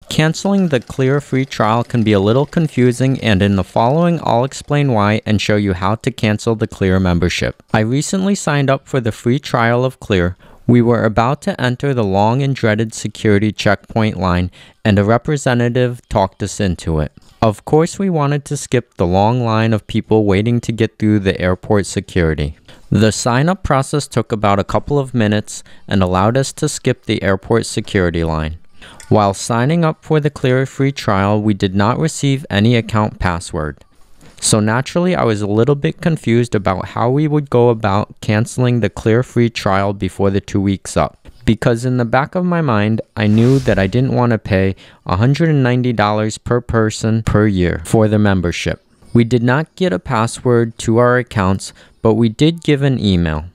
Canceling the Clear free trial can be a little confusing, and in the following I'll explain why and show you how to cancel the Clear membership. I recently signed up for the free trial of Clear. We were about to enter the long and dreaded security checkpoint line, and a representative talked us into it. Of course, we wanted to skip the long line of people waiting to get through the airport security. The sign-up process took about a couple of minutes and allowed us to skip the airport security line. While signing up for the Clear free trial, we did not receive any account password. So naturally, I was a little bit confused about how we would go about canceling the Clear free trial before the 2 weeks up. Because in the back of my mind, I knew that I didn't want to pay $190 per person per year for the membership. We did not get a password to our accounts, but we did give an email.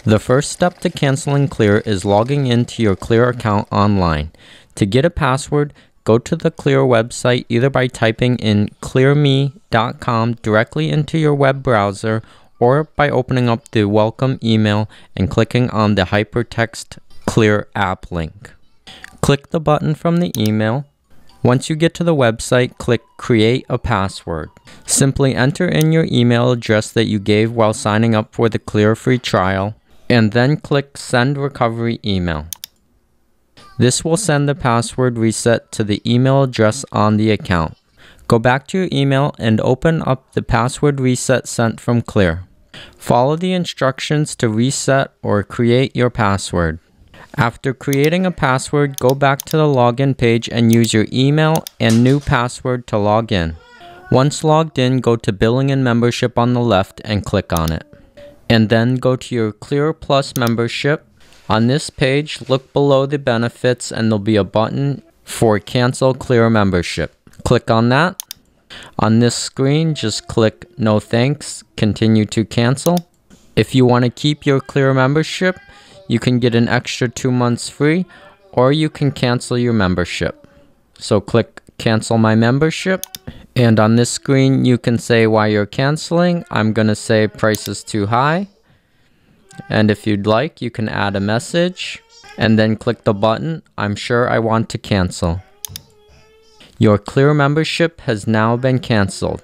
The first step to canceling Clear is logging into your Clear account online. To get a password, go to the Clear website either by typing in clearme.com directly into your web browser or by opening up the welcome email and clicking on the hypertext Clear app link. Click the button from the email. Once you get to the website, click Create a Password. Simply enter in your email address that you gave while signing up for the Clear free trial, and then click Send Recovery Email. This will send the password reset to the email address on the account. Go back to your email and open up the password reset sent from Clear. Follow the instructions to reset or create your password. After creating a password, go back to the login page and use your email and new password to log in. Once logged in, go to Billing and Membership on the left and click on it. And then go to your Clear Plus membership. On this page, look below the benefits and there'll be a button for Cancel Clear Membership. Click on that. On this screen, just click No Thanks, Continue to Cancel. If you want to keep your Clear membership, you can get an extra 2 months free, or you can cancel your membership. So click Cancel My Membership. And on this screen, you can say why you're canceling. I'm going to say price is too high. And if you'd like, you can add a message and then click the button, I'm sure I want to cancel. Your Clear membership has now been canceled.